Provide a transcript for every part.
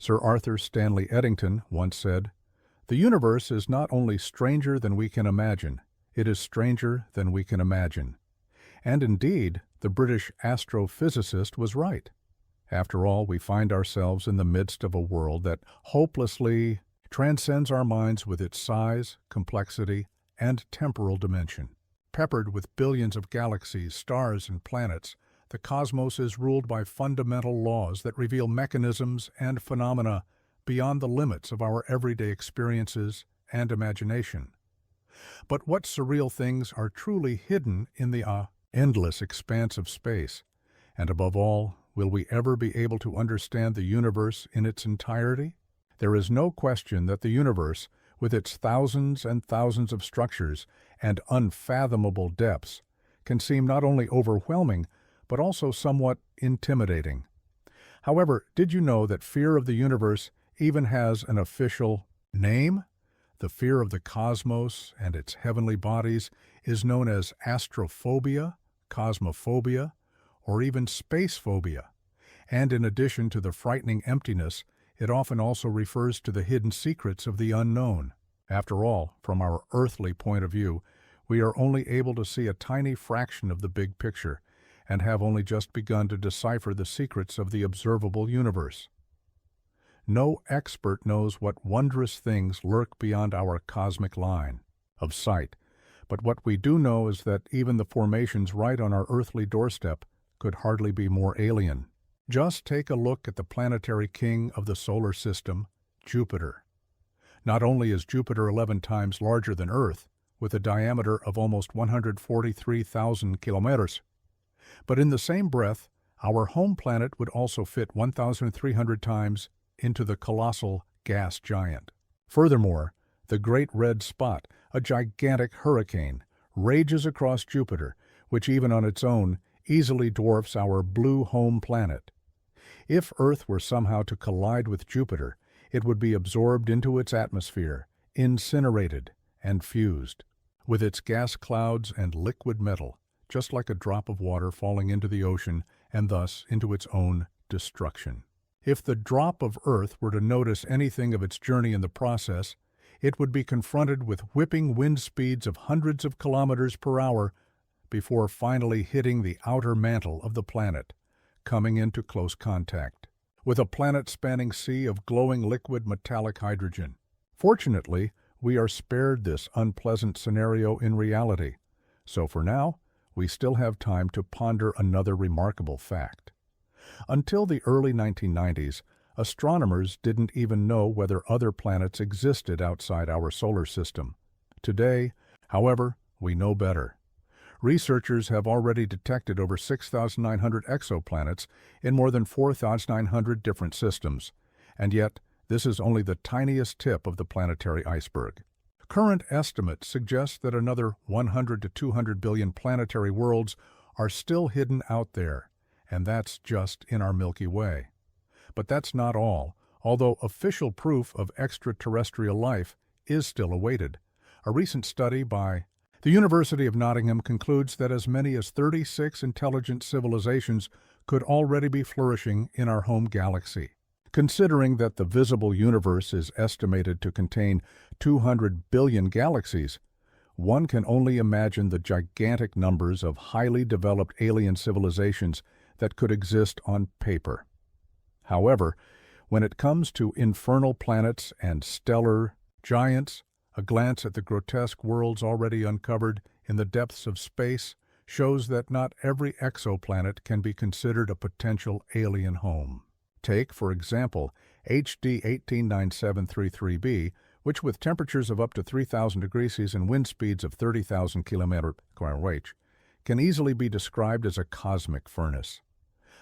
Sir Arthur Stanley Eddington once said, "The universe is not only stranger than we can imagine, it is stranger than we can imagine." And indeed, the British astrophysicist was right. After all, we find ourselves in the midst of a world that hopelessly transcends our minds with its size, complexity, and temporal dimension. Peppered with billions of galaxies, stars, and planets, the cosmos is ruled by fundamental laws that reveal mechanisms and phenomena beyond the limits of our everyday experiences and imagination. But what surreal things are truly hidden in the endless expanse of space? And above all, will we ever be able to understand the universe in its entirety? There is no question that the universe, with its thousands and thousands of structures and unfathomable depths, can seem not only overwhelming, but also somewhat intimidating. However, did you know that fear of the universe even has an official name? The fear of the cosmos and its heavenly bodies is known as astrophobia, cosmophobia, or even space phobia. And in addition to the frightening emptiness, it often also refers to the hidden secrets of the unknown. After all, from our earthly point of view, we are only able to see a tiny fraction of the big picture, and have only just begun to decipher the secrets of the observable universe. No expert knows what wondrous things lurk beyond our cosmic line of sight, but what we do know is that even the formations right on our earthly doorstep could hardly be more alien. Just take a look at the planetary king of the solar system, Jupiter. Not only is Jupiter 11 times larger than Earth, with a diameter of almost 143,000 kilometers, but in the same breath, our home planet would also fit 1,300 times into the colossal gas giant. Furthermore, the Great Red Spot, a gigantic hurricane, rages across Jupiter, which even on its own easily dwarfs our blue home planet. If Earth were somehow to collide with Jupiter, it would be absorbed into its atmosphere, incinerated, and fused, with its gas clouds and liquid metal, just like a drop of water falling into the ocean and thus into its own destruction. If the drop of Earth were to notice anything of its journey in the process, it would be confronted with whipping wind speeds of hundreds of kilometers per hour before finally hitting the outer mantle of the planet, coming into close contact with a planet-spanning sea of glowing liquid metallic hydrogen. Fortunately, we are spared this unpleasant scenario in reality, so for now, we still have time to ponder another remarkable fact. Until the early 1990s, astronomers didn't even know whether other planets existed outside our solar system. Today, however, we know better. Researchers have already detected over 6,900 exoplanets in more than 4,900 different systems, and yet this is only the tiniest tip of the planetary iceberg. Current estimates suggest that another 100 to 200 billion planetary worlds are still hidden out there, and that's just in our Milky Way. But that's not all, although official proof of extraterrestrial life is still awaited. A recent study by the University of Nottingham concludes that as many as 36 intelligent civilizations could already be flourishing in our home galaxy. Considering that the visible universe is estimated to contain 200 billion galaxies, one can only imagine the gigantic numbers of highly developed alien civilizations that could exist on paper. However, when it comes to infernal planets and stellar giants, a glance at the grotesque worlds already uncovered in the depths of space shows that not every exoplanet can be considered a potential alien home. Take, for example, HD 189733b, which with temperatures of up to 3,000 degrees Celsius and wind speeds of 30,000 km/h, can easily be described as a cosmic furnace.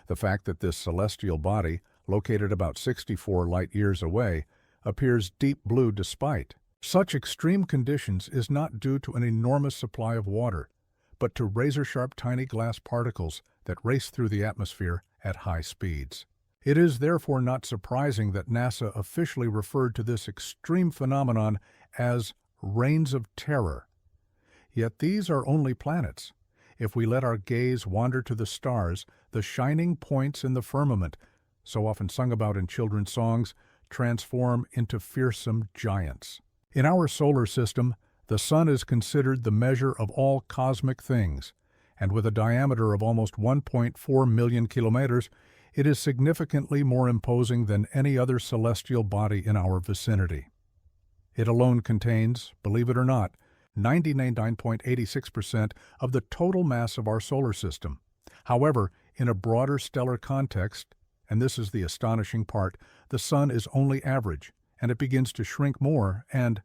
The fact that this celestial body, located about 64 light-years away, appears deep blue despite such extreme conditions is not due to an enormous supply of water, but to razor-sharp tiny glass particles that race through the atmosphere at high speeds. It is therefore not surprising that NASA officially referred to this extreme phenomenon as rains of terror. Yet these are only planets. If we let our gaze wander to the stars, the shining points in the firmament, so often sung about in children's songs, transform into fearsome giants. In our solar system, the Sun is considered the measure of all cosmic things, and with a diameter of almost 1.4 million kilometers, it is significantly more imposing than any other celestial body in our vicinity. It alone contains, believe it or not, 99.86% of the total mass of our solar system. However, in a broader stellar context, and this is the astonishing part, the Sun is only average, and it begins to shrink more, and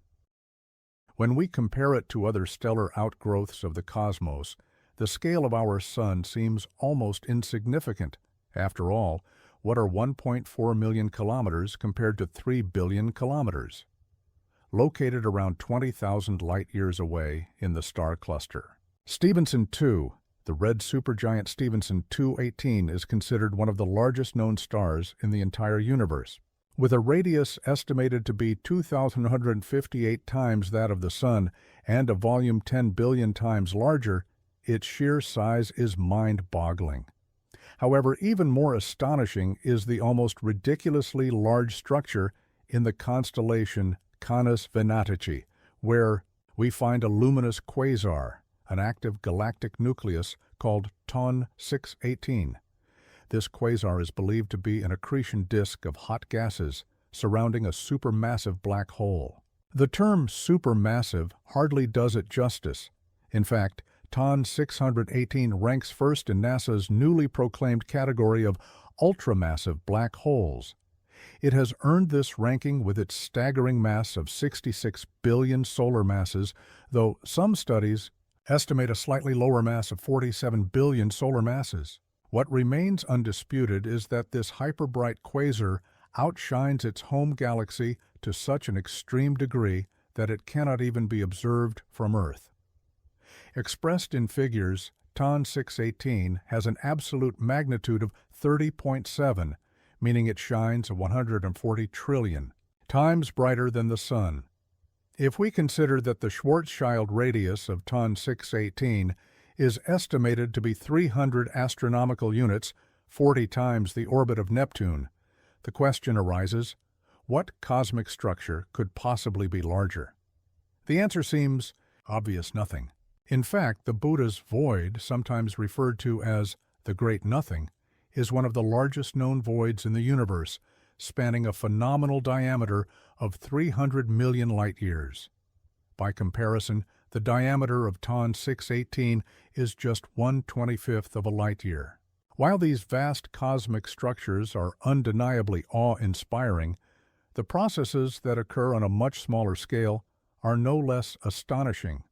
when we compare it to other stellar outgrowths of the cosmos, the scale of our Sun seems almost insignificant. After all, what are 1.4 million kilometers compared to 3 billion kilometers? Located around 20,000 light-years away in the star cluster. Stephenson 2, the red supergiant Stephenson 218, is considered one of the largest known stars in the entire universe. With a radius estimated to be 2,158 times that of the Sun and a volume 10 billion times larger, its sheer size is mind-boggling. However, even more astonishing is the almost ridiculously large structure in the constellation Canis Venatici, where we find a luminous quasar, an active galactic nucleus called TON 618. This quasar is believed to be an accretion disk of hot gases surrounding a supermassive black hole. The term supermassive hardly does it justice. In fact, TON 618 ranks first in NASA's newly proclaimed category of ultramassive black holes. It has earned this ranking with its staggering mass of 66 billion solar masses, though some studies estimate a slightly lower mass of 47 billion solar masses. What remains undisputed is that this hyperbright quasar outshines its home galaxy to such an extreme degree that it cannot even be observed from Earth. Expressed in figures, TON 618 has an absolute magnitude of 30.7, meaning it shines 140 trillion times brighter than the Sun. If we consider that the Schwarzschild radius of TON 618 is estimated to be 300 astronomical units, 40 times the orbit of Neptune, the question arises, what cosmic structure could possibly be larger? The answer seems obvious: nothing. In fact, the Buddha's void, sometimes referred to as the Great Nothing, is one of the largest known voids in the universe, spanning a phenomenal diameter of 300 million light-years. By comparison, the diameter of TON 618 is just 1/25th of a light-year. While these vast cosmic structures are undeniably awe-inspiring, the processes that occur on a much smaller scale are no less astonishing.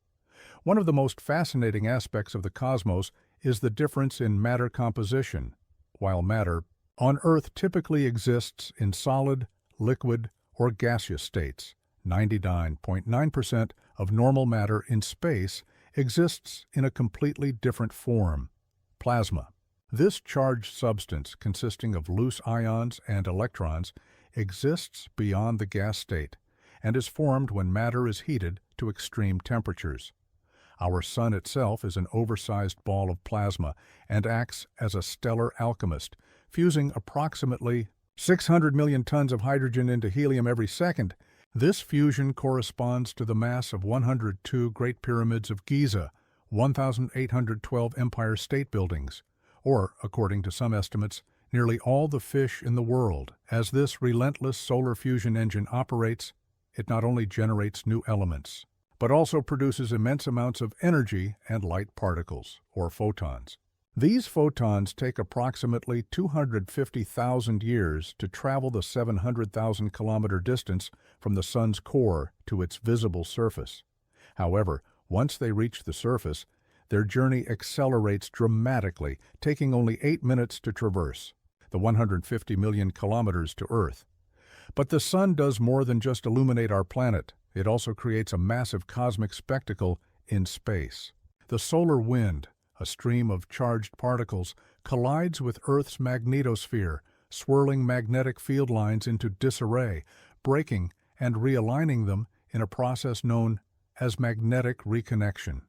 One of the most fascinating aspects of the cosmos is the difference in matter composition. While matter on Earth typically exists in solid, liquid, or gaseous states, 99.9% of normal matter in space exists in a completely different form: plasma. This charged substance, consisting of loose ions and electrons, exists beyond the gas state and is formed when matter is heated to extreme temperatures. Our Sun itself is an oversized ball of plasma and acts as a stellar alchemist, fusing approximately 600 million tons of hydrogen into helium every second. This fusion corresponds to the mass of 102 Great Pyramids of Giza, 1,812 Empire State Buildings, or, according to some estimates, nearly all the fish in the world. As this relentless solar fusion engine operates, it not only generates new elements, but also produces immense amounts of energy and light particles, or photons. These photons take approximately 250,000 years to travel the 700,000-kilometer distance from the Sun's core to its visible surface. However, once they reach the surface, their journey accelerates dramatically, taking only 8 minutes to traverse, the 150 million kilometers to Earth. But the Sun does more than just illuminate our planet. It also creates a massive cosmic spectacle in space. The solar wind, a stream of charged particles, collides with Earth's magnetosphere, swirling magnetic field lines into disarray, breaking and realigning them in a process known as magnetic reconnection.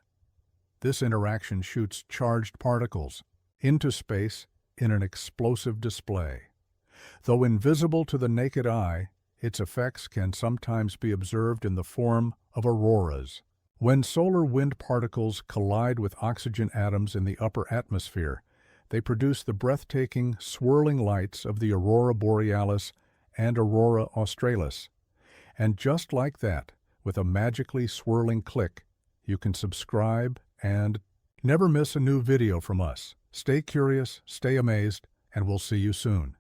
This interaction shoots charged particles into space in an explosive display. Though invisible to the naked eye, Its effects can sometimes be observed in the form of auroras. When solar wind particles collide with oxygen atoms in the upper atmosphere, they produce the breathtaking, swirling lights of the aurora borealis and aurora australis. And just like that, with a magically swirling click, you can subscribe and never miss a new video from us. Stay curious, stay amazed, and we'll see you soon.